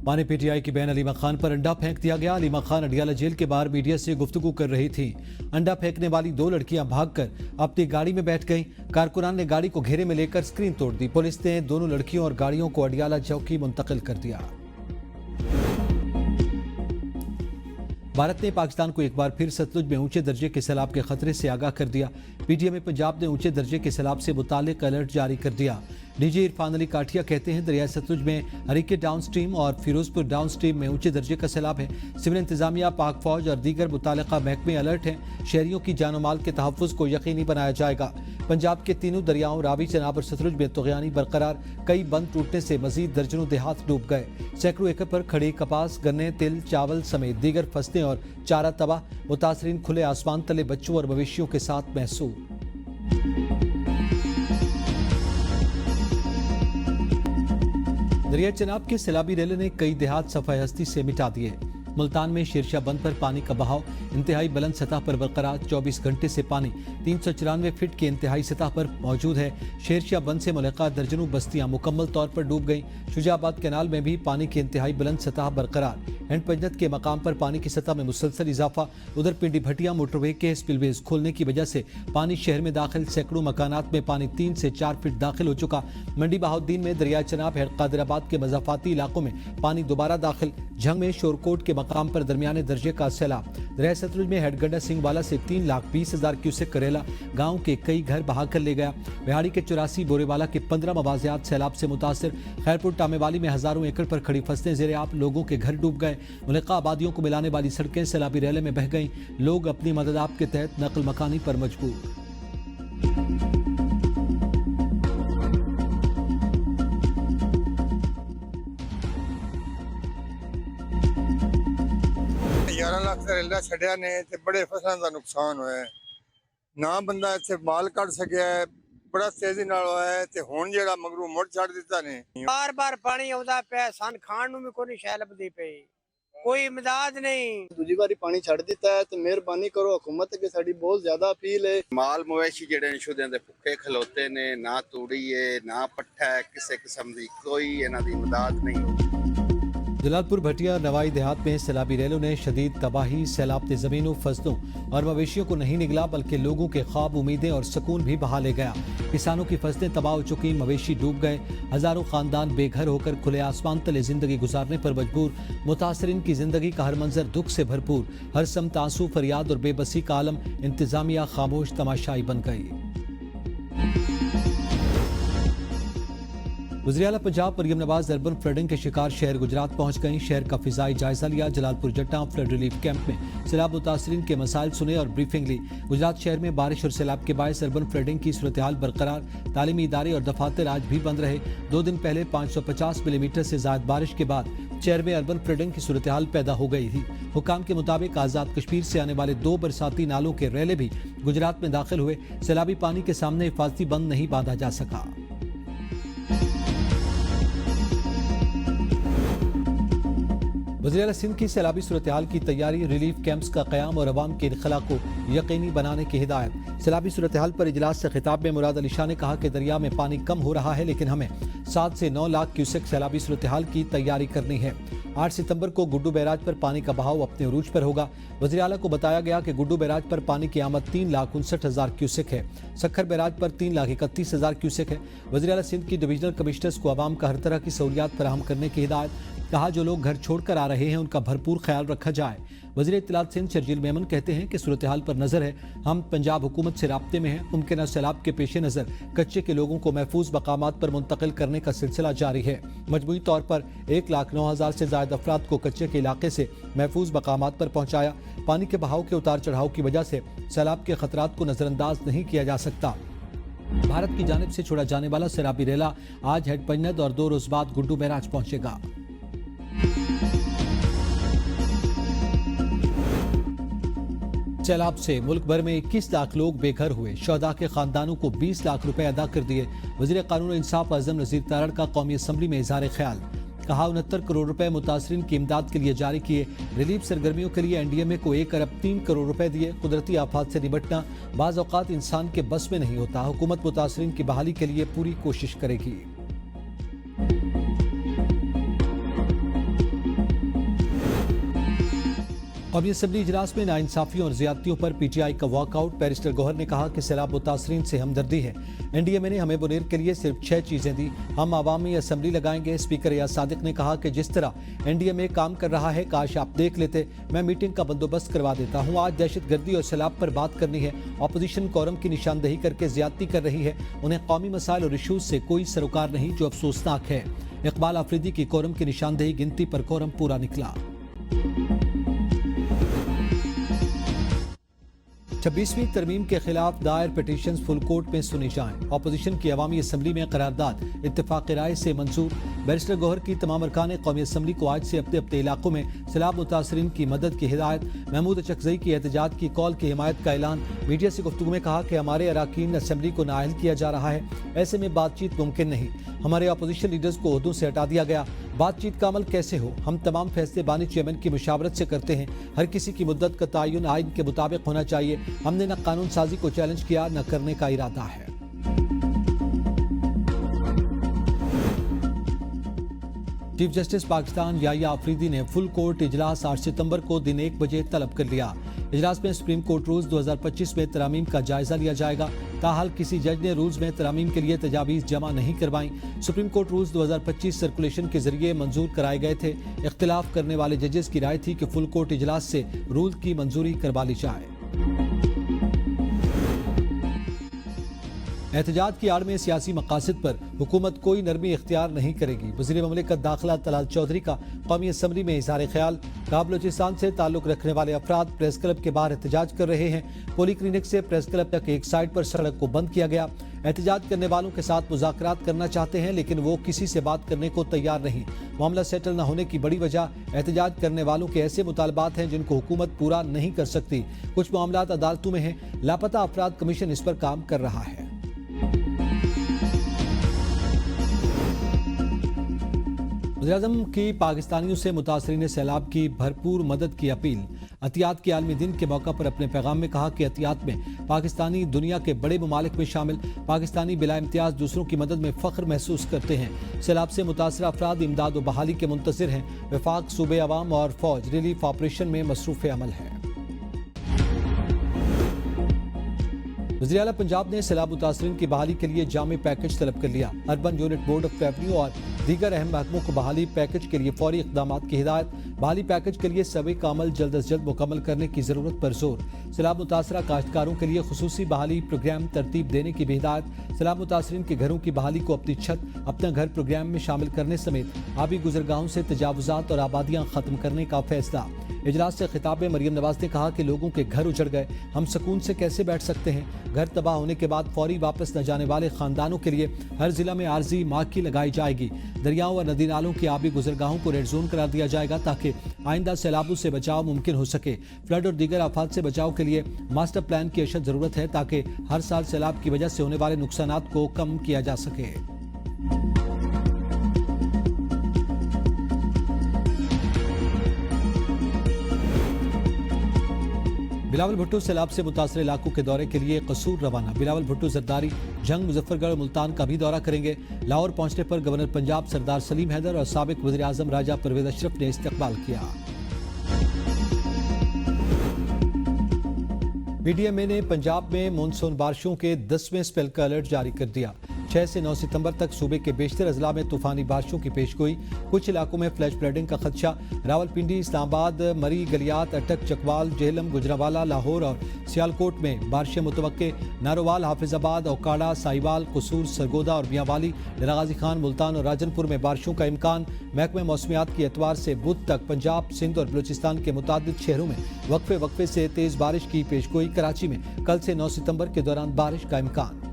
माने पीटीआई की बहन अलीमा खान पर अंडा फेंक दिया गया। अलीमा खान अडियाला जेल के बाहर मीडिया से गुफ्तगू कर रही थी। अंडा फेंकने वाली दो लड़कियां भागकर अपनी गाड़ी में बैठ गईं। कारकुनान ने गाड़ी को घेरे में लेकर स्क्रीन तोड़ दी। पुलिस ने दोनों लड़कियों और गाड़ियों को अडियाला चौकी मुंतकिल कर दिया। भारत ने पाकिस्तान को एक बार फिर सतलुज में ऊंचे दर्जे के सैलाब के खतरे से आगाह कर दिया। पीटीआई पंजाब ने ऊंचे दर्जे के सैलाब से मुतालिक अलर्ट जारी कर दिया। डीजी इरफान अली काठिया कहते हैं दरियाई सतलुज में हरीके डाउन स्ट्रीम और फिरोजपुर डाउन स्ट्रीम में ऊंचे दर्जे का सैलाब है। सिविल इंतजामिया, पाक फौज और दीगर मुतालिका महकमे अलर्ट हैं। शहरियों की जानो माल के तहफ़्फ़ुज़ को यकीनी बनाया जाएगा। पंजाब के तीनों दरियाओं रावी, चनाब और सतलुज में तुग़यानी बरकरार। कई बंद टूटने से मजीद दर्जनों देहात डूब गए। सैकड़ों एकड़ पर खड़ी कपास, गन्ने, तिल, चावल समेत दीगर फसलें और चारा तबाह। मुतासरीन खुले आसमान तले बच्चों और मवेशियों के साथ महसूस। दरिया चनाब के सैलाबी रेले ने कई देहात सफाई हस्ती से मिटा दिए। मुल्तान में शेरशाह बंद पर पानी का बहाव इंतहाई बुलंद सतह पर बरकरार। 24 घंटे से पानी 394 फीट की इंतहाई सतह पर मौजूद है। शेरशाह बंद से मुल्का दर्जनों बस्तियां मुकम्मल तौर पर डूब गईं। शुजाबाद कैनाल में भी पानी की इंतहाई बुलंद सतह बरकरार। हैंड पंजत के मकाम पर पानी की सतह में मुसलसल इजाफा। उधर पिंडी भटिया मोटरवे के स्पिलवेज खोलने की वजह से पानी शहर में दाखिल। सैकड़ों मकानात में पानी 3 से 4 फीट दाखिल हो चुका। मंडी बहाउद्दीन में दरिया चनाब कादिराबाद के मज़ाफ़ाती इलाकों में पानी दोबारा दाखिल। झंग में शोरकोट के मकाम पर दरमियाने दर्जे का सैलाब। दरिया सतलुज में हेडगंडा सिंहवाला से 3,20,000 क्यूसेक करेला गांव के कई घर बहा कर ले गया। बिहाड़ी के 84, बोरेवाला के 15 मवाजियात सैलाब से मुतासर। खैरपुर टामेवाली में हजारों एकड़ पर खड़ी फसलें ज़ेरे आब, लोगों के घर डूब गए। मुल्का आबादियों को मिलाने वाली सड़कें सैलाबी रेले में बह गईं। लोग अपनी मदद आप के तहत नकल मकानी पर मजबूर। लाख रेला छड्या ने ते बड़े फसलों का नुकसान होया है। ना बंदा इत्थे माल कढ़ सकिया है, बड़ा तेजी नाल होया है ते हुण जेड़ा मगरू मुड़ छड़ दिता ने। बार बार पानी आउंदा पिया, सन खाण नूं भी कोई शै लभदी पई, कोई इमदाद नहीं। दूजी बारी पानी छड़ दिता है तो मेहरबानी करो हुकूमत के, साडी बहुत ज्यादा अपील है। माल मवेशी जेडे ने शुद्ध दे भुखे खलोते ने, ना तूड़ी है ना पट्ठा है, किसी किस्म की कोई इन्हां दी इमदाद नहीं होती। जलालपुर भटिया नवाई देहात में सैलाबी रेलों ने शदीद तबाही। सैलाब ने जमीनों, फसलों और मवेशियों को नहीं निगला बल्कि लोगों के ख्वाब, उम्मीदें और सुकून भी बहा ले गया। किसानों की फसलें तबाह हो चुकी, मवेशी डूब गए। हजारों खानदान बेघर होकर खुले आसमान तले जिंदगी गुजारने पर मजबूर। मुतासरीन की जिंदगी का हर मंजर दुख से भरपूर। हर समत आंसू, फरियाद और बेबसी का आलम। इंतजामिया खामोश तमाशाई बन गई। वज़ीर-ए-आला पंजाब मरियम नवाज अर्बन फ्लडिंग के शिकार शहर गुजरात पहुंच गईं। शहर का फिजाई जायजा लिया। जलालपुर जट्टा फ्लड रिलीफ कैंप में सैलाब मुतासरीन के मसाइल सुने और ब्रीफिंग ली। गुजरात शहर में बारिश और सैलाब के बायस अर्बन फ्लडिंग की सूरत हाल बरकरार। तालीमी इदारे और दफातर आज भी बंद रहे। 2 दिन पहले 550 मिलीमीटर से ज्यादा बारिश के बाद शहर में अर्बन फ्लडिंग की सूरत हाल पैदा हो गई थी। हुकाम के मुताबिक आज़ाद कश्मीर से आने वाले 2 बरसाती नालों के रेले भी गुजरात में दाखिल हुए। सैलाबी पानी के सामने हिफाजती बंद नहीं बांधा जा सका। वज़ीर-ए-आला सिंध की सैलाबी सूरत हाल की तैयारी, रिलीफ कैंप्स का क़याम और अवाम के इनखला को यकीनी बनाने की हिदायत। सैलाबी सूरत हाल पर इजलास से खिताब में मुराद अली शाह ने कहा कि दरिया में पानी कम हो रहा है, लेकिन हमें 7 से 9 लाख क्यूसेक सैलाबी सूरत हाल की तैयारी करनी है। 8 सितंबर को गुड्डू बैराज पर पानी का बहाव अपने उरूज पर होगा। वज़ीर-ए-आला को बताया गया कि गुड्डू बैराज पर पानी की आमद 3,59,000 क्यूसेक है। सखर बैराज पर 3,31,000 क्यूसेक है। वज़ीर-ए-आला सिंध की डिवीजनल कमिश्नर्स को आवाम का हर तरह की सहूलियात फराहम करने की हिदायत। कहा जो लोग घर छोड़कर आ रहे हैं उनका भरपूर ख्याल रखा जाए। वज़ीर इत्तलात सिंध शर्जील मेमन कहते हैं कि सूरत हाल पर नजर है। हम पंजाब हुकूमत से राब्ते में हैं। मुमकिन सैलाब के पेश नज़र कच्चे के लोगों को महफूज मकामात पर मुंतकिल करने का सिलसिला जारी है। मजमूई तौर पर 1,09,000 से ज्यादा अफराद को कच्चे के इलाके से महफूज मकामात पर पहुंचाया। पानी के बहाव के उतार चढ़ाव की वजह से सैलाब के खतरात को नजरअंदाज नहीं किया जा सकता। भारत की जानिब से छोड़ा जाने वाला सैलाबी रेला आज हेडपंजद और 2 रोज बाद गुड्डू बैराज पहुंचेगा। सैलाब से मुल्क भर में 21 लाख लोग बेघर हुए। शहदा के खानदानों को 20 लाख रुपए अदा कर दिए। वज़ीर कानून इंसाफ आज़म नज़ीर तारड़ का कौमी असम्बली में इज़हार ख्याल। कहा 69 करोड़ रुपए मुतासरीन की इमदाद के लिए जारी किए। रिलीफ सरगर्मियों के लिए NDMA को 1 अरब 3 करोड़ रुपए दिए। कुदरती आफात से निपटना बाज़ औक़ात इंसान के बस में नहीं होता। हुकूमत मुतासरीन की बहाली के लिए पूरी कोशिश करेगी। कौमी असम्बली इजलास में नाइंसाफियों और ज्यादतियों पर पीटीआई का वॉकआउट। बैरिस्टर गौहर ने कहा कि सैलाब मुतासरीन से हमदर्दी है। एनडीएमए ने हमें मुनीर के लिए सिर्फ 6 चीजें दी। हम अवामी असम्बली लगाएंगे। स्पीकर रियाज सादिक ने कहा कि जिस तरह एनडीएमए काम कर रहा है काश आप देख लेते, मैं मीटिंग का बंदोबस्त करवा देता हूँ। आज दहशतगर्दी और सैलाब पर बात करनी है। अपोजिशन कोरम की निशानदेही करके ज्यादती कर रही है। उन्हें कौमी मसाइल और इशूज से कोई सरोकार नहीं, जो अफसोसनाक है। इकबाल आफरीदी की कोरम की निशानदेही गिनती पर कोरम पूरा निकला। 26वीं तरमीम के खिलाफ दायर पिटीशंस फुल कोर्ट में सुनी जाएं। अपोजिशन की अवामी असम्बली में करारदाद इत्तेफाक राय से मंजूर। बैरिस्टर गौहर की तमाम अरकान कौमी असम्बली को आज से अपने अपने इलाकों में सैलाब मुतासरीन की मदद की हिदायत। महमूद अचकजई की एहतजाज की कॉल की हिमायत का ऐलान। मीडिया से गुफ्तगू में कहा कि हमारे अरकान असम्बली को नाअहल किया जा रहा है, ऐसे में बातचीत मुमकिन नहीं। हमारे अपोजिशन लीडर्स को ओहदों से हटा दिया गया। बातचीत का अमल कैसे हो? हम तमाम फैसले बानी चेयरमैन की मुशावरत से करते हैं। हर किसी की मुद्दत का तयन आइन के मुताबिक होना चाहिए। हमने न कानून साजी को चैलेंज किया, न करने का इरादा है। चीफ जस्टिस पाकिस्तान याहिया आफरीदी ने फुल कोर्ट इजलास 8 सितंबर को दिन 1 बजे तलब कर लिया। इजलास में सुप्रीम कोर्ट रूल्स 2025 में तरामीम का जायजा लिया जाएगा। ताहाल किसी जज ने रूल्स में तरामीम के लिए तजावीज़ जमा नहीं करवाई। सुप्रीम कोर्ट रूल्स 2025 सर्कुलेशन के जरिए मंजूर कराए गए थे। इख्तिलाफ करने वाले जजेस की राय थी कि फुल कोर्ट इजलास से रूल की मंजूरी करवा ली जाए। एहतजाज की आड़ में सियासी मकासद पर हुकूमत कोई नरमी इख्तियार नहीं करेगी। वज़ीर ममलिकत दाखिला तलाल चौधरी का कौमी असम्बली में इज़हार ख्याल। बलोचिस्तान से ताल्लुक रखने वाले अफराद प्रेस क्लब के बाहर एहतजाज कर रहे हैं। पोली क्लिनिक से प्रेस क्लब तक एक साइड पर सड़क को बंद किया गया। एहतजाज करने वालों के साथ मुज़ाकरात करना चाहते हैं, लेकिन वो किसी से बात करने को तैयार नहीं। मामला सेटल न होने की बड़ी वजह एहतजाज करने वालों के ऐसे मुतालबात हैं जिनको हुकूमत पूरा नहीं कर सकती। कुछ मामलात अदालतों में हैं। लापता अफराद कमीशन इस पर काम कर रहा है। वज़ीर-ए-आज़म की पाकिस्तानियों से मुतासरीन सैलाब की भरपूर मदद की अपील। अतियात के आलमी दिन के मौका पर अपने पैगाम में कहा कि अतियात में पाकिस्तानी दुनिया के बड़े ममालिक में शामिल। पाकिस्तानी बिला इम्तियाज दूसरों की मदद में फ़ख्र महसूस करते हैं। सैलाब से मुतासर अफराद इमदाद व बहाली के मुंतज़िर हैं। वफाक, सूबे, अवाम और फौज रिलीफ ऑपरेशन में मसरूफ़ अमल है। वज़ीर आला पंजाब ने सैलाब मुतासरीन की बहाली के लिए जामे पैकेज तलब कर लिया। Urban unit board of revenue और दीगर अहम महकमों को बहाली पैकेज के लिए फौरी इक़दामात की हिदायत। बहाली पैकेज के लिए सर्वे का अमल जल्द अज जल्द मुकम्मल करने की ज़रूरत पर जोर। सैलाब मुतासरा काश्तकारों के लिए खुसूसी बहाली प्रोग्राम तरतीब देने की भी हिदायत। सैलाब मुतासरीन के घरों की बहाली को अपनी छत, अपना घर प्रोग्राम में शामिल करने समेत आबी गुजरगाहों से तजावुज़ात और आबादियाँ ख़त्म करने का फैसला। इजलास से खिताब में मरियम नवाज ने कहा कि लोगों के घर उजड़ गए, हम सुकून से कैसे बैठ सकते हैं। घर तबाह होने के बाद फौरी वापस न जाने वाले खानदानों के लिए हर जिला में आर्जी मार्की लगाई जाएगी। दरियाओं और नदी नालों की आबी गुजरगाहों को रेड जोन करार दिया जाएगा ताकि आइंदा सैलाबों से बचाव मुमकिन हो सके। फ्लड और दीगर आफात से बचाव के लिए मास्टर प्लान की अशद जरूरत है ताकि हर साल सैलाब की वजह से होने वाले नुकसानात को कम किया जा सके। बिलावल भुट्टो सैलाब से मुतासर इलाकों के दौरे के लिए कसूर रवाना। बिलावल भुट्टो जरदारी, जंग, मुजफ्फरगढ़ और मुल्तान का भी दौरा करेंगे। लाहौर पहुंचने पर गवर्नर पंजाब सरदार सलीम हैदर और साबिक वज़ीर आज़म राजा परवेज अशरफ ने इस्तकबाल किया। पीडीएमए ने पंजाब में मानसून बारिशों के 10वें स्पेल का अलर्ट जारी कर दिया। 6 से 9 सितंबर तक सूबे के बेशतर अजला में तूफानी बारिशों की पेशगोई। कुछ इलाकों में फ्लैश फ्लडिंग का खदशा। रावलपिंडी, इस्लामाबाद, मरी, गलियात, अटक, चकवाल, जेहलम, गुजरावाला, लाहौर और सियालकोट में बारिशें मुतवक्के। नारोवाल, हाफिजाबाद, ओकाड़ा, साहिवाल, कसूर, सरगोदा और मियांवाली, डरागाजी खान, मुल्तान और राजनपुर में बारिशों का इम्कान। महकमे मौसमियात की एतवार से बुध तक पंजाब, सिंध और बलूचिस्तान के मुतादिद शहरों में वक्फे वक्फे से तेज बारिश की पेशगोई। कराची में कल से 9 सितंबर के दौरान बारिश का इम्कान।